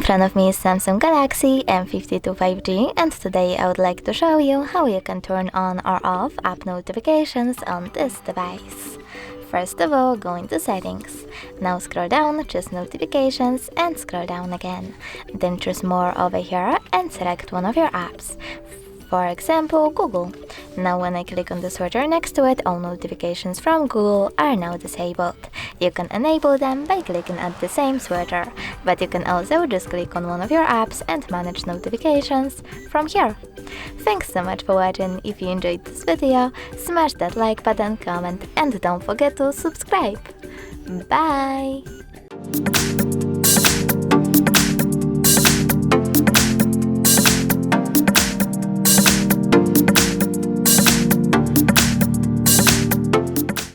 front of me is Samsung Galaxy M52 5G, and today I would like to show you how you can turn on or off app notifications on this device. First of all, go into Settings. Now scroll down, choose Notifications and scroll down again. Then choose More over here and select one of your apps. For example, Google. Now when I click on the switcher next to it, all notifications from Google are now disabled. You can enable them by clicking at the same switcher, but you can also just click on one of your apps and manage notifications from here. Thanks so much for watching. If you enjoyed this video, smash that like button, comment, and don't forget to subscribe. Bye!